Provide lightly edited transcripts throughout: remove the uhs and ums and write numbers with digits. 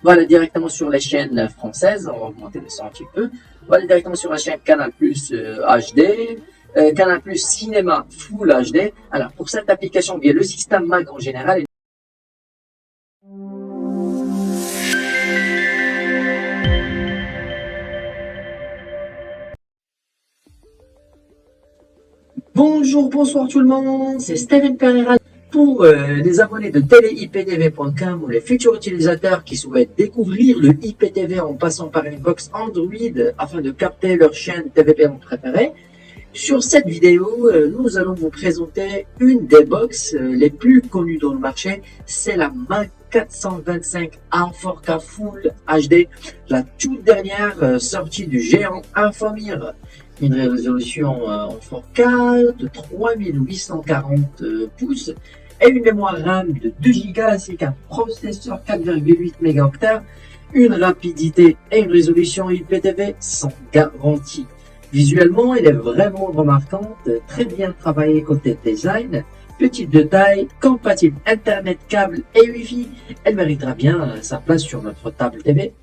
Voilà, directement sur les chaînes françaises, on va augmenter le son un petit peu. Voilà, directement sur la chaîne Canal Plus HD, Canal Plus Cinéma Full HD. Alors, pour cette application, bien le système Mac en général. Bonjour, bonsoir tout le monde, c'est Steven Pereira. Pour les abonnés de TéléIPTV.com ou les futurs utilisateurs qui souhaitent découvrir le IPTV en passant par une box Android afin de capter leur chaîne TVP préférée, sur cette vidéo, nous allons vous présenter une des box les plus connues dans le marché. C'est la Mac 425 en 4K Full HD, la toute dernière sortie du géant Infomir. Une résolution en 4K de 3840 pouces et une mémoire RAM de 2 Go ainsi qu'un processeur 4,8 mégaoctets, une rapidité et une résolution IPTV sans garantie. Visuellement, elle est vraiment remarquante, très bien travaillée côté design, petite de taille, compatible Internet, câble et Wi-Fi. Elle méritera bien sa place sur notre table TV.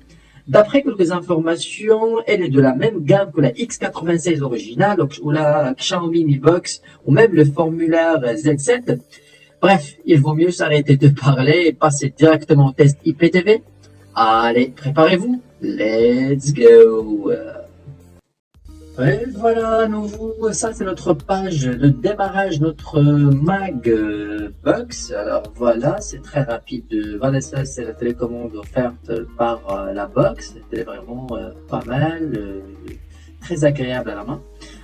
D'après quelques informations, elle est de la même gamme que la X96 originale ou la Xiaomi Mi Box ou même le formulaire Z7. Bref, il vaut mieux s'arrêter de parler et passer directement au test IPTV. Allez, préparez-vous, let's go! Et voilà, à nouveau, ça c'est notre page de démarrage, notre Mag Box. Alors voilà, c'est très rapide. Voilà, ça c'est la télécommande offerte par la box. C'était vraiment pas mal, très agréable à la main.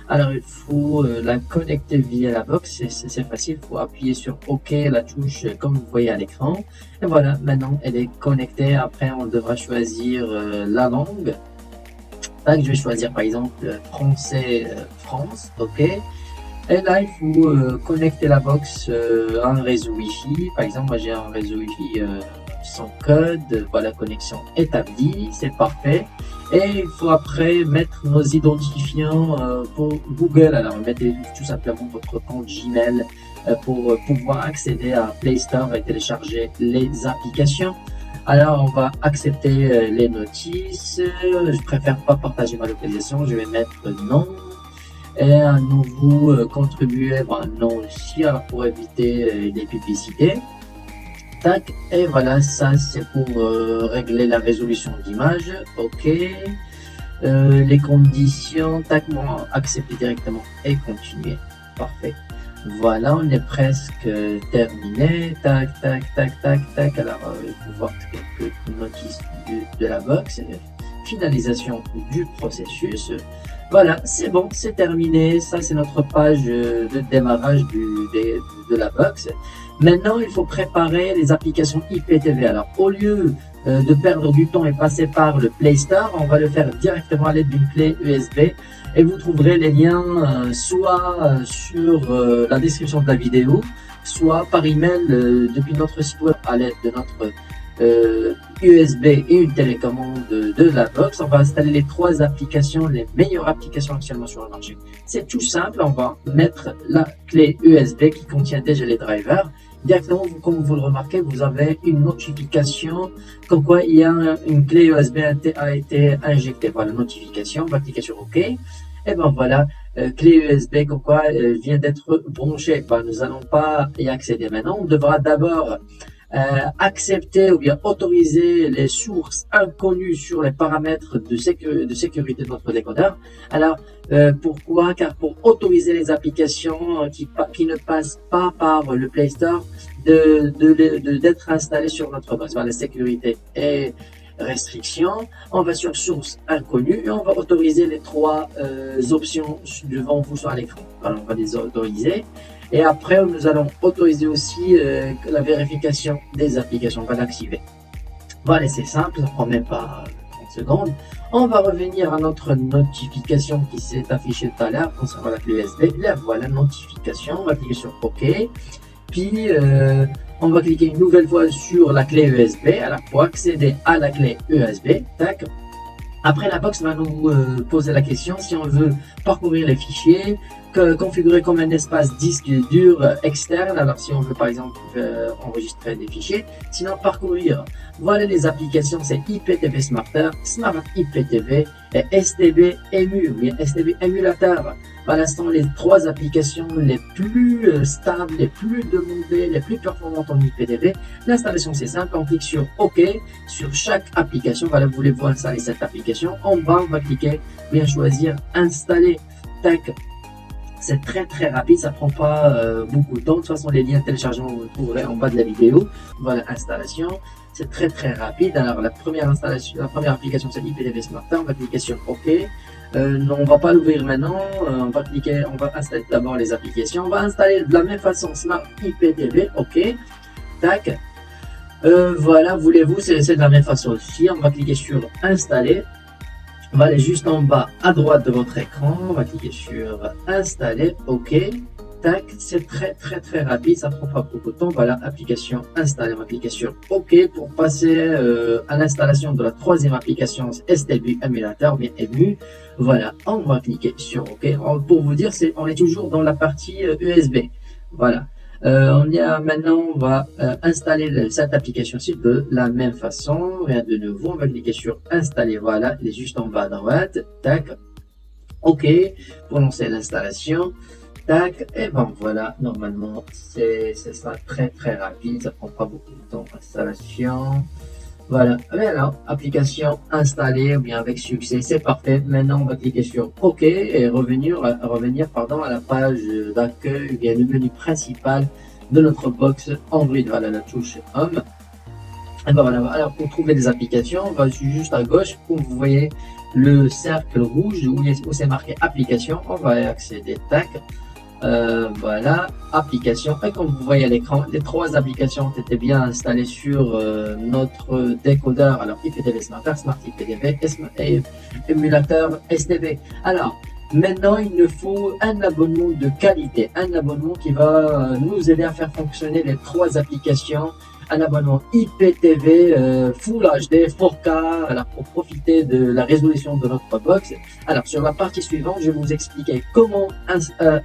Alors il faut la connecter via la box, c'est facile, il faut appuyer sur OK, la touche comme vous voyez à l'écran. Et voilà, maintenant elle est connectée. Après on devra choisir la langue. Je vais choisir par exemple français France, ok. Et là il faut connecter la box à un réseau Wi-Fi. Par exemple, moi j'ai un réseau Wi-Fi sans code. Voilà, connexion établie, c'est parfait. Et il faut après mettre nos identifiants pour Google. Alors mettez tout simplement votre compte Gmail pour pouvoir accéder à Play Store et télécharger les applications. Alors, on va accepter les notices. Je préfère pas partager ma localisation. Je vais mettre non. Et à nouveau, contribuer, non aussi, alors pour éviter les publicités. Tac. Et voilà, ça c'est pour régler la résolution d'image. OK. Les conditions, tac, accepter directement et continuer. Parfait. Voilà, on est presque terminé. Tac, tac, tac, tac, tac. Alors, il faut voir quelques notices de la box. Finalisation du processus. Voilà, c'est bon, c'est terminé. Ça, c'est notre page de démarrage de la box. Maintenant, il faut préparer les applications IPTV. Alors, au lieu de perdre du temps et passer par le Play Store, on va le faire directement à l'aide d'une clé USB. Et vous trouverez les liens soit sur la description de la vidéo, soit par email depuis notre site web à l'aide de notre USB et une télécommande de la box. On va installer les 3 applications, les meilleures applications actuellement sur le marché. C'est tout simple, on va mettre la clé USB qui contient déjà les drivers. Directement, comme vous le remarquez, vous avez une notification comme quoi il y a une clé USB a été injectée. Voilà, notification, on va cliquer sur OK. Et ben voilà, clé USB comme quoi vient d'être branchée. Nous n'allons pas y accéder maintenant. On devra d'abord accepter ou bien autoriser les sources inconnues sur les paramètres de sécurité de notre décodeur. Alors, pourquoi? Car pour autoriser les applications qui ne passent pas par le Play Store d'être installées sur notre box. La sécurité et restrictions, on va sur source inconnue et on va autoriser les 3 options devant vous sur l'écran. Alors, on va les autoriser. Et après, nous allons autoriser aussi la vérification des applications. On va l'activer. Voilà, c'est simple, ça ne prend même pas 30 secondes. On va revenir à notre notification qui s'est affichée tout à l'heure concernant la clé USB. Là, voilà, notification. On va cliquer sur OK. Puis, on va cliquer une nouvelle fois sur la clé USB. Alors, pour accéder à la clé USB, tac. Après, la box va nous poser la question si on veut parcourir les fichiers, configurer comme un espace disque dur externe. Alors, si on veut par exemple enregistrer des fichiers, sinon parcourir. Voilà les applications, c'est IPTV Smarter, Smart IPTV et STB Emu, bien STB Emulateur. À l'instant, les trois applications les plus stables, les plus demandées, les plus performantes en IPTV. L'installation, c'est simple. On clique sur OK sur chaque application. Voilà, voulez-vous installer cette application? En bas, on va cliquer, bien choisir installer. Tac. C'est très rapide, ça prend pas beaucoup de temps. De toute façon, les liens de téléchargement, vous les trouverez en bas de la vidéo. Voilà, installation. C'est très rapide. Alors, la première installation, la première application, c'est l'IPTV Smarter. On va cliquer sur OK. Non, on va pas l'ouvrir maintenant. On va installer d'abord les applications. On va installer de la même façon Smart IPTV. OK. Tac. Voilà, voulez-vous, c'est de la même façon aussi. On va cliquer sur installer. On va aller juste en bas à droite de votre écran. On va cliquer sur installer. OK. Tac, c'est très rapide, ça prend pas beaucoup de temps. Voilà, application installée. On va cliquer sur OK pour passer à l'installation de la troisième application STB Emulator, bien Emu. Voilà, on va cliquer sur OK. Pour vous dire, on est toujours dans la partie USB. Voilà. Maintenant, on va installer cette application-ci de la même façon. Rien de nouveau, on va cliquer sur installer. Voilà, il est juste en bas à droite. Tac. OK pour lancer l'installation. Tac, et ben voilà, normalement c'est ça très rapide, ça prend pas beaucoup de temps. Installation, voilà. Alors, application installée, ou bien avec succès, c'est parfait. Maintenant on va cliquer sur OK et revenir pardon, à la page d'accueil, ou bien le menu principal de notre box Android. Voilà, la touche Home. Et ben voilà. Alors pour trouver des applications, on va juste à gauche, où vous voyez le cercle rouge où c'est marqué application. On va y accéder. Tac. Voilà, application. Et comme vous voyez à l'écran, les trois applications ont été bien installées sur notre décodeur. Alors, IPTV Smarter, Smart IPTV et émulateur STB. Alors, maintenant, il nous faut un abonnement de qualité, un abonnement qui va nous aider à faire fonctionner les trois applications. Un abonnement IPTV Full HD 4K alors, pour profiter de la résolution de notre box. Alors sur la partie suivante, je vais vous expliquer comment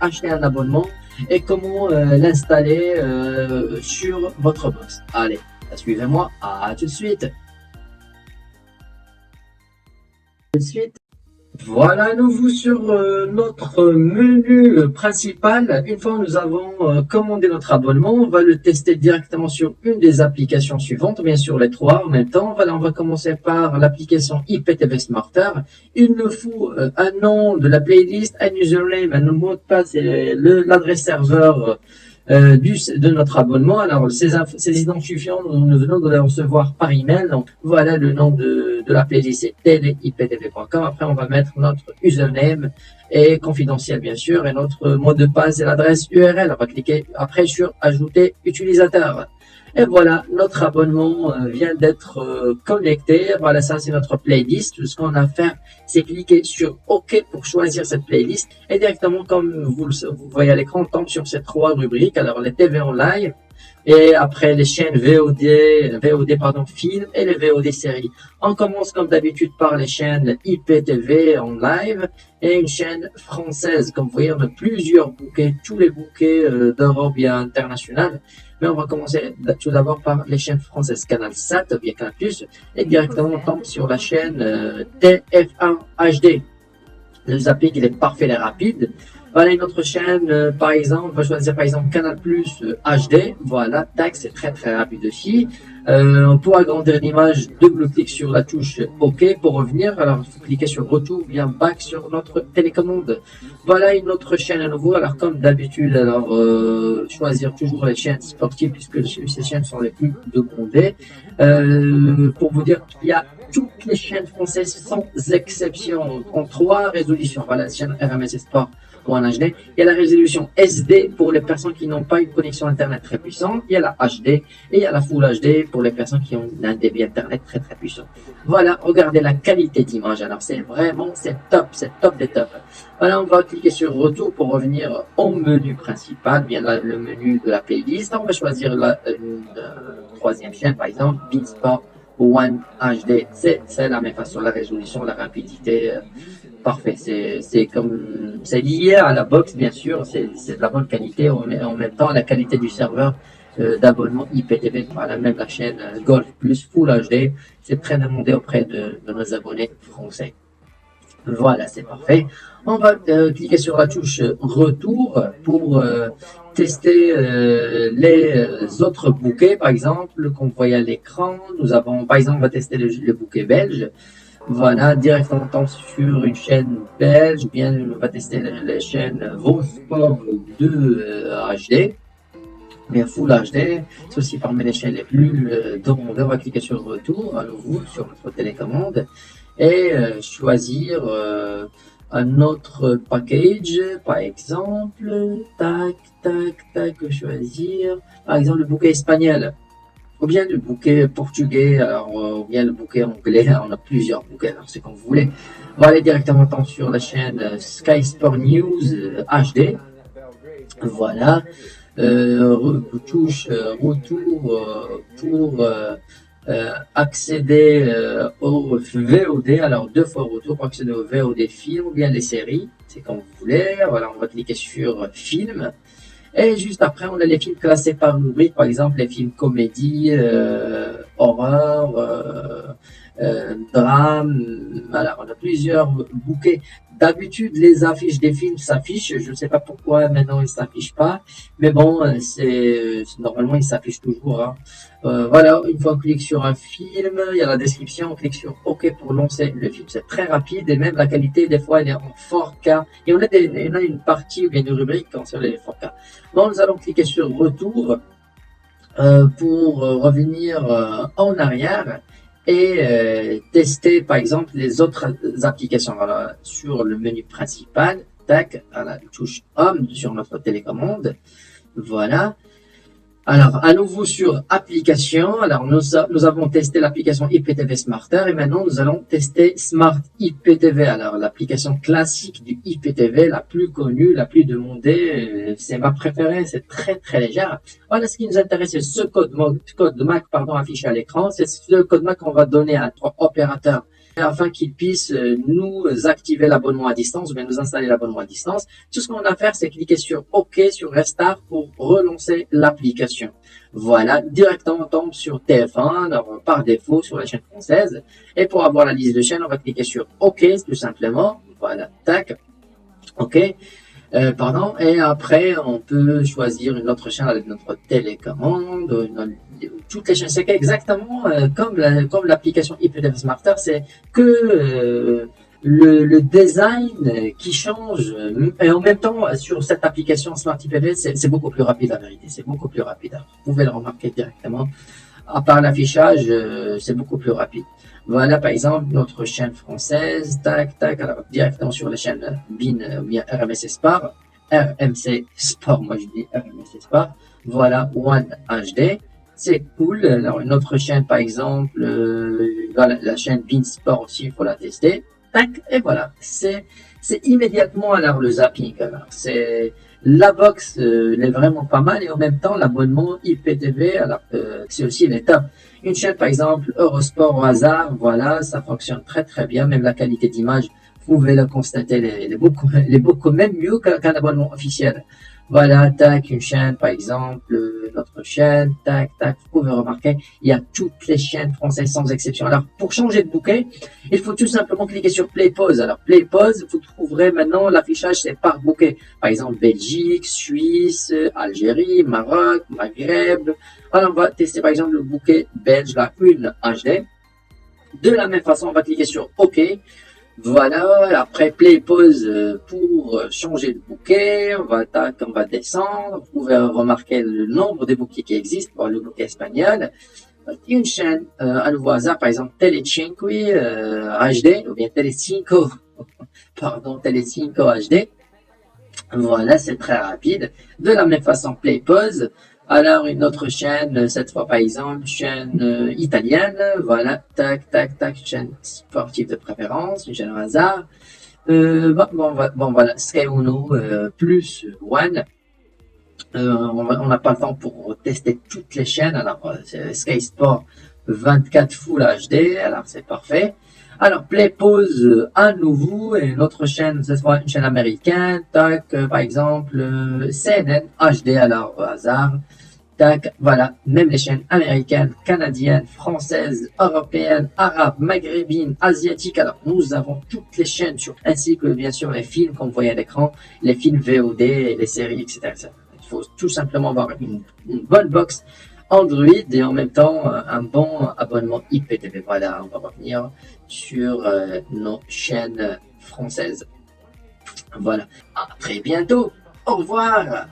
acheter un abonnement et comment l'installer sur votre box. Allez, suivez-moi, à tout de suite. Voilà, à nouveau sur notre menu principal. Une fois nous avons commandé notre abonnement, on va le tester directement sur une des applications suivantes, bien sûr les trois en même temps. Voilà, on va commencer par l'application IPTV Smarter. Il nous faut un nom de la playlist, un username, un mot de passe et l'adresse serveur de notre abonnement. Alors, ces identifiants, nous venons de les recevoir par email. Donc, voilà le nom de la playlist, c'est teleiptv.com. Après, on va mettre notre username et confidentiel, bien sûr, et notre mot de passe et l'adresse URL. On va cliquer après sur ajouter utilisateur. Et voilà, notre abonnement vient d'être connecté. Voilà, ça c'est notre playlist. Tout ce qu'on a à faire, c'est cliquer sur OK pour choisir cette playlist. Et directement, comme vous voyez à l'écran, on tombe sur ces trois rubriques. Alors, les TV en live, et après les chaînes VOD film et les VOD séries. On commence comme d'habitude par les chaînes IPTV en live et une chaîne française. Comme vous voyez, on a plusieurs bouquets, tous les bouquets d'Europe et international. Mais on va commencer tout d'abord par les chaînes françaises, Canal 7, bien Canal+, et directement on tombe sur la chaîne TF1 HD. Le zapping, il est parfait et rapide. Voilà une autre chaîne, par exemple, on va choisir par exemple Canal Plus HD. Voilà, tac, c'est très rapide aussi. Pour agrandir l'image, double-clic sur la touche OK pour revenir. Alors, il faut cliquer sur retour ou bien back sur notre télécommande. Voilà une autre chaîne à nouveau. Alors, comme d'habitude, alors choisir toujours les chaînes sportives puisque ces chaînes sont les plus demandées. Pour vous dire qu'il y a toutes les chaînes françaises sans exception en trois résolutions. Voilà, la chaîne RMS Sport en HD. Il y a la résolution SD pour les personnes qui n'ont pas une connexion Internet très puissante. Il y a la HD et il y a la Full HD pour les personnes qui ont un débit Internet très puissant. Voilà, regardez la qualité d'image. Alors c'est top des top. Voilà, on va cliquer sur retour pour revenir au menu principal, bien là, le menu de la playlist. On va choisir la troisième chaîne, par exemple, Beansport One HD, c'est la même façon, la résolution, la rapidité, parfait. C'est lié à la box, bien sûr, c'est de la bonne qualité, en même temps, la qualité du serveur d'abonnement IPTV, voilà, même la chaîne Golf Plus Full HD, c'est très demandé auprès de nos abonnés français. Voilà, c'est parfait. On va cliquer sur la touche retour pour tester les autres bouquets, par exemple, qu'on voit à l'écran. Nous avons, par exemple, on va tester le bouquet belge. Voilà, directement sur une chaîne belge, ou bien on va tester les chaînes Vosport 2 HD, bien Full HD. C'est aussi parmi les chaînes les plus demandées. On va cliquer sur retour à nouveau sur notre télécommande et choisir un autre package, par exemple, tac, tac, tac, choisir, par exemple le bouquet espagnol, ou bien le bouquet portugais, alors, ou bien le bouquet anglais, on a plusieurs bouquets, alors c'est comme vous voulez. On va aller directement sur la chaîne Sky Sport News HD, voilà, touche retour pour accéder au VOD, alors 2 fois retour pour accéder au VOD film ou bien les séries, c'est comme vous voulez. Voilà, on va cliquer sur film et juste après on a les films classés par rubrique, par exemple les films comédie, horreur, drame. Voilà, on a plusieurs bouquets. D'habitude, les affiches des films s'affichent. Je ne sais pas pourquoi maintenant ils ne s'affichent pas. Mais bon, normalement, ils s'affichent toujours. Hein. Voilà, une fois qu'on clique sur un film, il y a la description. On clique sur OK pour lancer le film. C'est très rapide et même la qualité, des fois, elle est en 4K. Et on a une partie ou bien une rubrique sur les 4K. Bon, nous allons cliquer sur Retour pour revenir en arrière et tester par exemple les autres applications. Voilà, sur le menu principal, tac, à la touche Home sur notre télécommande. Voilà. Alors, à nouveau sur application, alors nous avons testé l'application IPTV Smarter et maintenant nous allons tester Smart IPTV. Alors, l'application classique du IPTV, la plus connue, la plus demandée, c'est ma préférée, c'est très très légère. Voilà, ce qui nous intéresse, c'est ce code MAC affiché à l'écran. C'est ce code MAC qu'on va donner à notre opérateur afin qu'ils puissent nous activer l'abonnement à distance ou bien nous installer l'abonnement à distance. Tout ce qu'on a à faire, c'est cliquer sur OK, sur Restart pour relancer l'application. Voilà, directement on tombe sur TF1, alors, par défaut sur la chaîne française. Et pour avoir la liste de chaînes, on va cliquer sur OK, tout simplement. Voilà, tac, OK. Pardon, et après on peut choisir une autre chaîne avec notre télécommande, toutes les chaînes. C'est exactement comme l'application IPTV Smarter, c'est que le design qui change, et en même temps sur cette application Smart IPTV, c'est beaucoup plus rapide, la vérité, c'est beaucoup plus rapide. Alors, vous pouvez le remarquer directement. À part l'affichage, c'est beaucoup plus rapide. Voilà, par exemple, notre chaîne française, tac, tac, alors directement sur la chaîne BIN ou bien RMC Sport, moi je dis RMC Sport, voilà, One HD, c'est cool. Alors une autre chaîne, par exemple, voilà, la chaîne BIN Sport aussi, il faut la tester, tac, et voilà, c'est immédiatement alors le zapping, alors c'est... La box est vraiment pas mal et en même temps l'abonnement IPTV, alors c'est aussi les top. Une chaîne par exemple Eurosport au hasard, voilà, ça fonctionne très très bien, même la qualité d'image, vous pouvez le constater, elle est beaucoup même mieux qu'un abonnement officiel. Voilà, tac, une chaîne par exemple, notre chaîne, tac, tac, vous pouvez remarquer, il y a toutes les chaînes françaises sans exception. Alors pour changer de bouquet, il faut tout simplement cliquer sur Play Pause. Alors Play Pause, vous trouverez maintenant l'affichage, c'est par bouquet. Par exemple Belgique, Suisse, Algérie, Maroc, Maghreb. Alors on va tester par exemple le bouquet belge, la une HD. De la même façon, on va cliquer sur OK. Voilà, après Play Pause pour changer de bouquet, on va descendre, vous pouvez remarquer le nombre de bouquets qui existent pour le bouquet espagnol. Une chaîne à nouveau hasard, par exemple Telecinque HD, ou bien Telecinco, pardon, Telecinco HD. Voilà, c'est très rapide. De la même façon, Play Pause. Alors, une autre chaîne, cette fois par exemple, chaîne italienne, voilà, tac, tac, tac, chaîne sportive de préférence, une chaîne au hasard. Bon, voilà, Sky Uno plus One. On n'a pas le temps pour tester toutes les chaînes, alors Sky Sport 24 Full HD, alors c'est parfait. Alors, play, pause à nouveau, et notre chaîne, ce sera une chaîne américaine, tac, par exemple, CNN HD, alors au hasard, tac, voilà, même les chaînes américaines, canadiennes, françaises, européennes, arabes, maghrébines, asiatiques, alors nous avons toutes les chaînes, ainsi que bien sûr les films qu'on voyait à l'écran, les films VOD, les séries, etc., etc. Il faut tout simplement avoir une bonne box Android et en même temps un bon abonnement IPTV. Voilà, on va revenir sur nos chaînes françaises. Voilà, à très bientôt, au revoir.